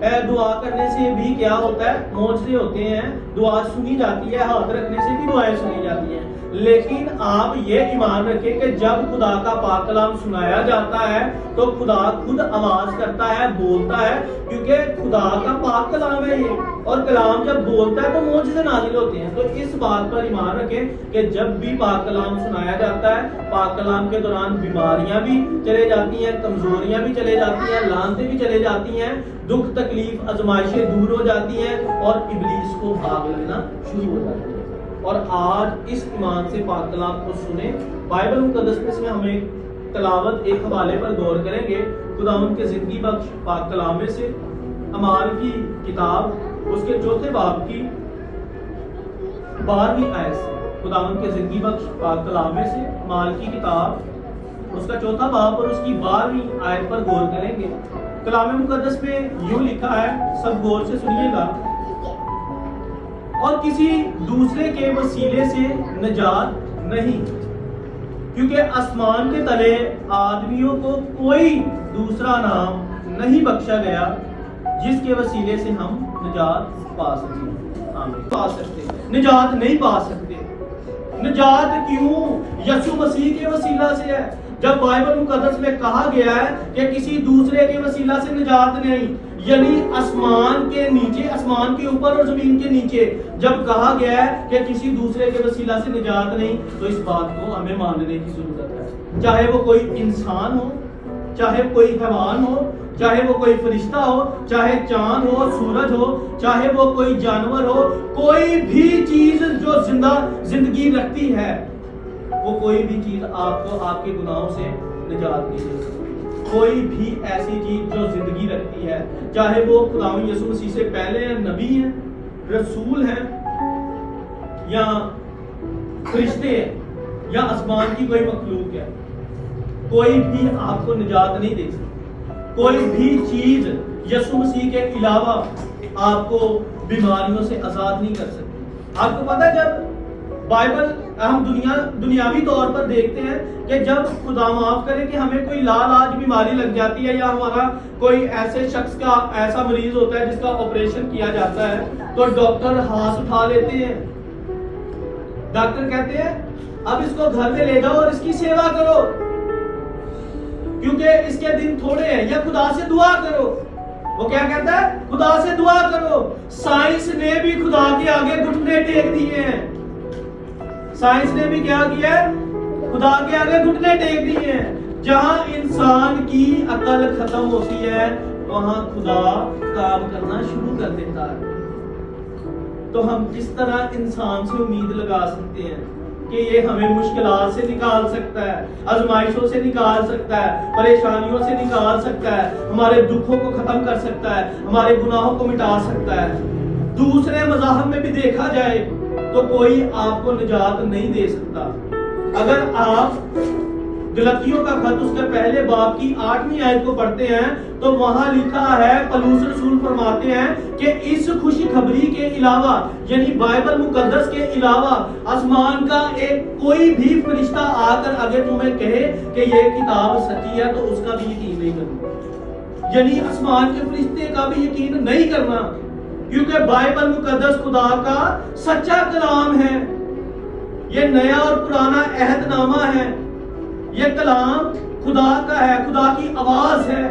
دعا کرنے سے بھی کیا ہوتا ہے؟ معجزے ہوتے ہیں، دعا سنی جاتی ہے، ہاتھ رکھنے سے بھی دعائیں سنی جاتی ہیں۔ لیکن آپ یہ ایمان رکھیں کہ جب خدا کا پاک کلام سنایا جاتا ہے تو خدا خود آواز کرتا ہے، بولتا ہے، کیونکہ خدا کا پاک کلام ہے یہ، اور کلام جب بولتا ہے تو معجزے نازل ہوتے ہیں۔ تو اس بات پر ایمان رکھیں کہ جب بھی پاک کلام سنایا جاتا ہے، پاک کلام کے دوران بیماریاں بھی چلے جاتی ہیں، کمزوریاں بھی چلے جاتی ہیں، لعنتیں بھی چلے جاتی ہیں، دکھ تکلیف آزمائشیں دور ہو جاتی ہیں، اور ابلیس کو بھاگ لگنا شروع ہو جاتا ہے۔ اور آج اس ایمان سے پاک کلام کو سنیں۔ بائبل مقدس میں سے ہم ایک تلاوت، ایک حوالے پر غور کریں گے خداوند کے زندگی بخش پاک کلام میں سے، اعمال کی کتاب اس کے 4 باب کی 12ویں آیت سے۔ خداوند کے زندگی بخش پاک کلام میں سے اعمال کی کتاب اس کا 4 باب اور اس کی 12ویں آیت پر غور کریں گے۔ کلام مقدس میں یوں لکھا ہے، سب غور سے سنیے گا، اور کسی دوسرے کے وسیلے سے نجات نہیں، کیونکہ آسمان کے تلے آدمیوں کو کوئی دوسرا نام نہیں بخشا گیا جس کے وسیلے سے ہم نجات پا سکیں۔ آمین۔ پا سکتے، نجات نہیں پا سکتے۔ نجات کیوں؟ یسوع مسیح کے وسیلہ سے ہے۔ جب بائبل مقدس میں کہا گیا ہے کہ کسی دوسرے کے وسیلہ سے نجات نہیں، یعنی آسمان کے نیچے، آسمان کے اوپر اور زمین کے نیچے جب کہا گیا ہے کہ کسی دوسرے کے وسیلہ سے نجات نہیں، تو اس بات کو ہمیں ماننے کی ضرورت ہے۔ چاہے وہ کوئی انسان ہو، چاہے کوئی حیوان ہو، چاہے وہ کوئی فرشتہ ہو، چاہے چاند ہو، سورج ہو، چاہے وہ کوئی جانور ہو، کوئی بھی چیز جو زندگی رکھتی ہے، وہ کوئی بھی چیز آپ کو آپ کے گناہوں سے نجات نہیں دے سکتی۔ کوئی بھی ایسی چیز جو زندگی رکھتی ہے، چاہے وہ خداوند یسوع مسیح سے پہلے نبی ہیں، رسول ہیں، یا فرشتے ہیں، یا آسمان کی کوئی مخلوق ہے، کوئی بھی آپ کو نجات نہیں دے سکتی۔ کوئی بھی چیز یسوع مسیح کے علاوہ آپ کو بیماریوں سے آزاد نہیں کر سکتی۔ آپ کو پتہ ہے جب بائبل ہم دنیاوی طور پر دیکھتے ہیں کہ جب خدا معاف کرے کہ ہمیں کوئی لاج بیماری لگ جاتی ہے، یا ہمارا کوئی ایسے شخص کا ایسا مریض ہوتا ہے جس کا آپریشن کیا جاتا ہے، تو ڈاکٹر ہاتھ اٹھا لیتے ہیں۔ ڈاکٹر کہتے ہیں اب اس کو گھر میں لے جاؤ اور اس کی سیوا کرو، کیونکہ اس کے دن تھوڑے ہیں، یا خدا سے دعا کرو۔ وہ کیا کہتا ہے؟ خدا سے دعا کرو۔ سائنس نے بھی خدا کے آگے گھٹنے ٹیک دیے ہیں۔ سائنس نے بھی کیا کیا ہے؟ خدا کے آگے گھٹنے ٹیک دیے ہیں۔ جہاں انسان کی عقل ختم ہوتی ہے وہاں خدا کام کرنا شروع کر دیتا ہے۔ تو ہم کس طرح انسان سے امید لگا سکتے ہیں کہ یہ ہمیں مشکلات سے نکال سکتا ہے، آزمائشوں سے نکال سکتا ہے، پریشانیوں سے نکال سکتا ہے، ہمارے دکھوں کو ختم کر سکتا ہے، ہمارے گناہوں کو مٹا سکتا ہے؟ دوسرے مذاہب میں بھی دیکھا جائے تو کوئی آپ کو نجات نہیں دے سکتا۔ اگر آپ گلتیوں کا خط اس کے پہلے باب کی 8ویں آیت کو پڑھتے ہیں تو وہاں لکھا ہے، پولس رسول فرماتے ہیں کہ اس خوشخبری کے علاوہ، یعنی بائبل مقدس کے علاوہ، آسمان کا ایک کوئی بھی فرشتہ آ کر اگر تمہیں کہے کہ یہ کتاب سچی ہے تو اس کا بھی یقین نہیں کرنا، یعنی آسمان کے فرشتے کا بھی یقین نہیں کرنا، کیونکہ بائبل مقدس خدا کا سچا کلام ہے۔ یہ نیا اور پرانا عہد نامہ ہے، یہ کلام خدا کا ہے، خدا کی آواز ہے۔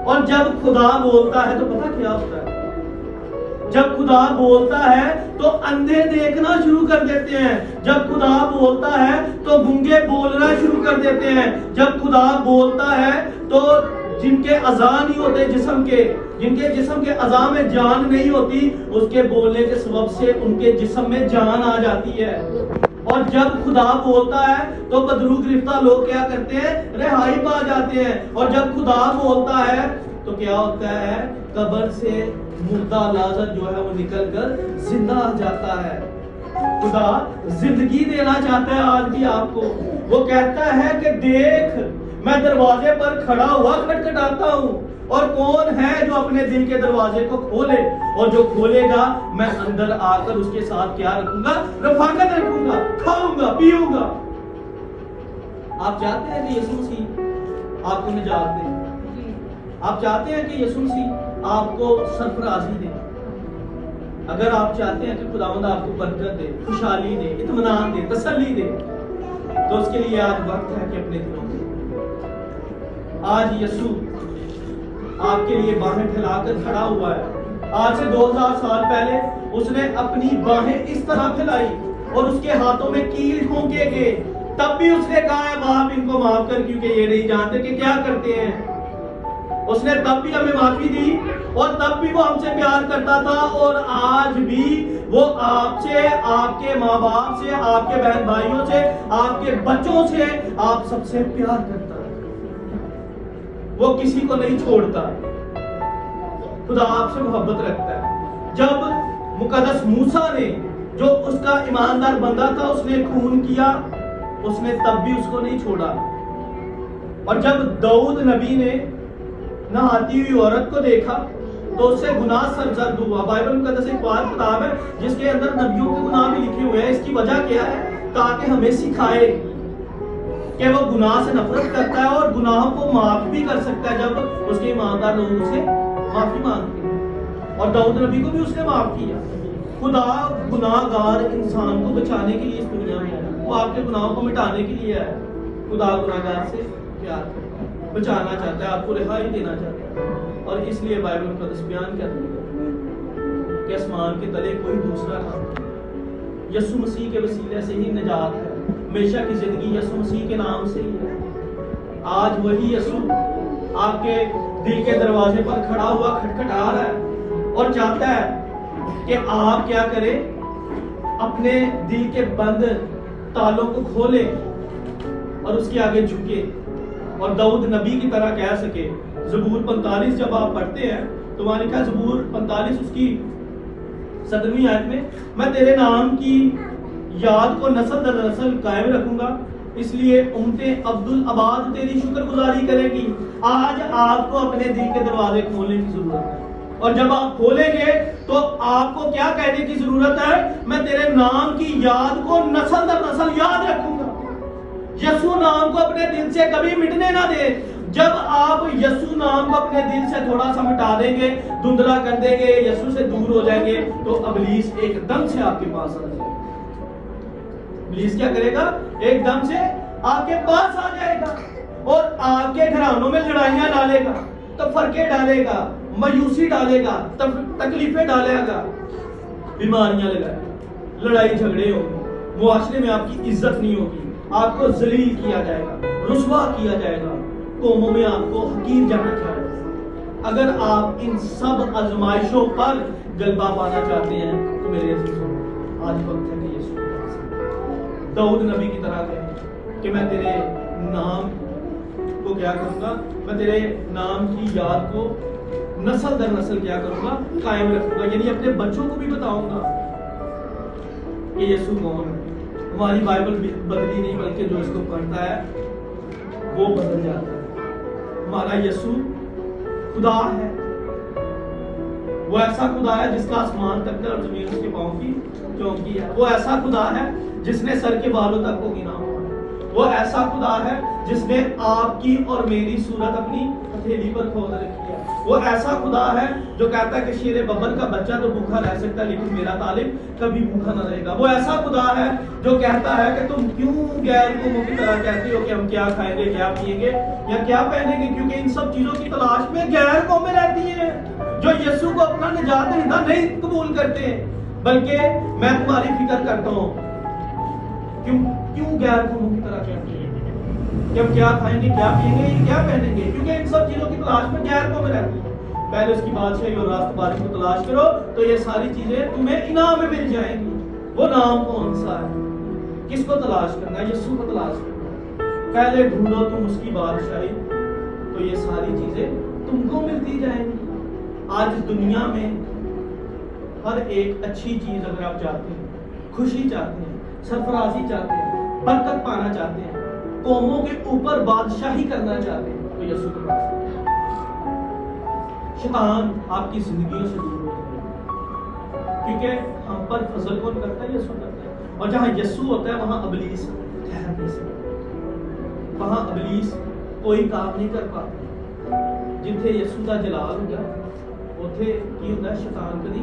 اور جب خدا بولتا ہے تو پتہ کیا ہوتا ہے؟ جب خدا بولتا ہے تو اندھے دیکھنا شروع کر دیتے ہیں، جب خدا بولتا ہے تو گونگے بولنا شروع کر دیتے ہیں، جب خدا بولتا ہے تو جن کے اعضاء نہیں ہوتے جسم کے، جن کے جسم کے اعضاء میں جان نہیں ہوتی، اس کے بولنے کے سبب سے ان کے جسم میں جان آ جاتی ہے۔ اور جب خدا بولتا ہے تو بدرو گرفتہ لوگ کیا کرتے ہیں؟ رہائی پا جاتے ہیں۔ اور جب خدا بولتا ہے تو کیا ہوتا ہے؟ قبر سے مردہ لازر جو ہے وہ نکل کر زندہ آ جاتا ہے۔ خدا زندگی دینا چاہتا ہے آج بھی آپ کو۔ وہ کہتا ہے کہ دیکھ میں دروازے پر کھڑا ہوا کھٹکھٹاتا ہوں، اور کون ہے جو اپنے دل کے دروازے کو کھولے، اور جو کھولے گا میں اندر آ کر اس کے ساتھ کیا رکھوں گا؟ رفاقت رکھوں گا، کھاؤں گا، پیوں گا۔ آپ چاہتے ہیں کہ یسوع مسیح آپ کو نجات دے؟ آپ چاہتے ہیں کہ یسوع مسیح آپ کو سرفرازی دے؟ اگر آپ چاہتے ہیں کہ خداوند آپ کو برکت دے، خوشحالی دے، اطمینان دے، تسلی دے، تو اس کے لیے آج وقت ہے کہ اپنے دلوں میں آج یسوع آپ کے لیے باہیں پھیلا کر کھڑا ہوا ہے۔ آج سے 2000 سال پہلے اس نے اپنی باہیں اس طرح پھیلائی اور اس کے ہاتھوں میں کیل ٹھونکے گئے، تب بھی اس نے کہا ہے باپ ان کو معاف کر، کیونکہ یہ نہیں جانتے کہ کیا کرتے ہیں۔ اس نے تب بھی ہمیں معافی دی اور تب بھی وہ ہم سے پیار کرتا تھا، اور آج بھی وہ آپ سے، آپ کے ماں باپ سے، آپ کے بہن بھائیوں سے، آپ کے بچوں سے، آپ سب سے پیار کرتا ہے۔ وہ کسی کو نہیں چھوڑتا۔ خدا آپ سے محبت رکھتا ہے۔ جب مقدس موسیٰ نے، جو اس کا ایماندار بندہ تھا، اس نے خون کیا، اس نے تب بھی اس کو نہیں چھوڑا۔ اور جب داؤد نبی نے نہاتی ہوئی عورت کو دیکھا تو اس سے گناہ سرزد ہوا۔ بائبل مقدس ایک پاک کتاب ہے جس کے اندر نبیوں کے گناہ بھی لکھے ہوئے ہیں۔ اس کی وجہ کیا ہے؟ تاکہ ہمیں سکھائے کہ وہ گناہ سے نفرت کرتا ہے اور گناہوں کو معاف بھی کر سکتا ہے جب اس کے ایماندار لوگوں سے معافی مانگتے ہیں۔ اور داؤد نبی کو بھی اس نے معاف کیا۔ خدا گناہ گار انسان کو بچانے کے لیے اس دنیا میں ہے۔ وہ آپ کے گناہوں کو مٹانے کے لیے ہے۔ خدا گناہ گار سے پیار کرتا ہے، بچانا چاہتا ہے، آپ کو رہائی دینا چاہتا ہے۔ اور اس لیے بائبل مقدس بیان کرتی ہے کہ آسمان کے تلے کوئی دوسرا نام نہیں۔ یسوع مسیح کے وسیلے سے ہی نجات ہے۔ ہمیشہ کی زندگی یسوع مسیح کے نام سے ہی ہے۔ آج وہی یسوع آپ کے دل کے دروازے پر کھڑا ہوا کھٹکھٹا رہا ہے اور چاہتا ہے کہ آپ کیا کریں؟ اپنے دل کے بند تالوں کو کھولیں اور اس کے آگے جھکے اور داؤد نبی کی طرح کہہ سکے۔ زبور 45 جب آپ پڑھتے ہیں تو وہاں لکھا ہے، زبور 45 اس کی 7ویں آیت میں تیرے نام کی یاد کو نسل در نسل قائم رکھوں گا، اس لیے امتیں عبدالآباد تیری شکر گزاری کرے گی۔ آج آپ کو اپنے دل کے دروازے کھولنے کی ضرورت ہے، اور جب آپ کھولیں گے تو آپ کو کیا کہنے کی ضرورت ہے؟ میں تیرے نام کی یاد کو نسل در نسل یاد رکھوں گا۔ یسوع نام کو اپنے دل سے کبھی مٹنے نہ دے۔ جب آپ یسوع نام کو اپنے دل سے تھوڑا سا مٹا دیں گے، دھندلا کر دیں گے، یسوع سے دور ہو جائیں گے، تو ابلیس ایک دم سے آپ کے پاس آ جائے گا۔ ابلیس کیا کرے گا؟ ایک دم سے آپ کے پاس آ جائے گا اور آپ کے گھرانوں میں لڑائیاں ڈالے گا، تفرقے ڈالے گا، مایوسی ڈالے گا، تکلیفیں ڈالے گا، بیماریاں لگائے گا، لڑائی جھگڑے ہوں گے، معاشرے میں آپ کی عزت نہیں ہوگی، آپ کو ذلیل کیا جائے گا، رسوا کیا جائے گا، قوموں میں آپ کو حقیر جانا چاہے گا۔ اگر آپ ان سب آزمائشوں پر غلبہ پانا چاہتے ہیں تو میرے عزیزوں، آج وقت ہے کہ یسوع داؤد نبی کی طرح کہیں کہ میں تیرے نام کو کیا کروں گا؟ میں تیرے نام کی یاد کو نسل در نسل کیا کروں گا؟ قائم رکھوں گا۔ یعنی اپنے بچوں کو بھی بتاؤں گا کہ یسوع کون ہے۔ ہماری بائبل بدلی نہیں، بلکہ جو اس کو پڑھتا ہے وہ بدل جاتا ہے۔ ہمارا یسوع خدا ہے، وہ ایسا خدا ہے جس کا آسمان تک اور زمین اس کے پاؤں کی چوکی ہے۔ وہ ایسا خدا ہے جس نے سر کے بالوں تک کو گنا ہوا ہے۔ وہ ایسا خدا ہے جس نے آپ کی اور میری صورت اپنی ہتھیلی پر کھود رکھی ہے۔ وہ ایسا خدا ہے جو کہتا ہے کہ شیر ببر کا بچہ تو بھوکا رہ سکتا ہے لیکن میرا طالب کبھی بھوکا نہ رہے گا۔ وہ ایسا خدا ہے جو کہتا ہے کہ تم کیوں غیر قوموں کی طرح کہتے ہو کہ ہم کیا کھائیں گے، کیا پیئیں گے یا کیا پہنیں گے، کیونکہ ان سب چیزوں کی تلاش میں غیر قومیں رہتی ہیں جو یسوع کو اپنا نجات دہندہ نہیں قبول کرتے ہیں۔ بلکہ میں تمہاری فکر کرتا ہوں، کیوں غیر قوموں کی طرح کہتے ہیں کہ ہم کیا کھائیں گے، کیا پیئیں گے، کیا پہنیں گے، کیونکہ ان سب چیزوں کی تلاش میں غیر قومیں رہتی ہیں۔ پہلے اس کی بادشاہی اور راست بازی کو تلاش کرو تو یہ ساری چیزیں تمہیں انعام میں مل جائیں گی۔ وہ نام کون سا ہے؟ کس کو تلاش کرنا ہے؟ یسوع کو تلاش کرنا ہے۔ پہلے ڈھونڈو تم اس کی بادشاہی تو یہ ساری چیزیں تم کو ملتی جائیں گی۔ آج دنیا میں ہر ایک اچھی چیز اگر آپ چاہتے ہیں، خوشی چاہتے ہیں، سرفرازی چاہتے ہیں، برکت پانا چاہتے ہیں، قوموں کے اوپر بادشاہی کرنا چاہتے ہیں تو یسوع کے پاس شیطان آپ کی زندگیوں سے دور ہو جائے گا، کیونکہ ہم پر فضل کون کرتا ہے؟ یسوع کرتا ہے۔ اور جہاں یسوع ہوتا ہے وہاں ابلیس ٹھہر نہیں سکتا، وہاں ابلیس کوئی کام نہیں کر پاتا۔ ਜਿੱਥੇ ਯਿਸੂ ਦਾ ਜਲਾਲ ਹੁੰਦਾ ਉੱਥੇ ਕੀ ਹੁੰਦਾ, ਸ਼ੈਤਾਨ ਕਦੀ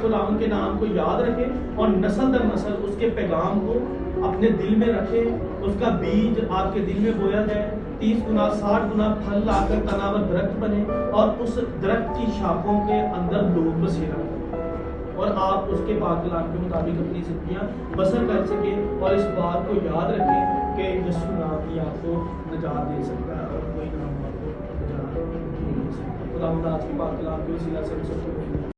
خداوند کے نام کو یاد رکھیں اور نسل در نسل اس کے پیغام کو اپنے دل میں رکھیں، اس کا بیج آپ کے دل میں بویا جائے، 30 گنا 60 گنا پھل لا کر تناور درخت بنے اور اس درخت کی شاخوں کے اندر لوگ بسیرا کریں اور آپ اس کے پاک کلام کے مطابق اپنی زندگیاں بسر کر سکیں اور اس بات کو یاد رکھیں کہ یسوع نام ہی آپ کو نجات دے سکتا ہے اور کوئی نام آپ کو نجات نہیں دے سکتا۔ خدا آج کی پاک کلام کے وسیلہ سے ہم سب کو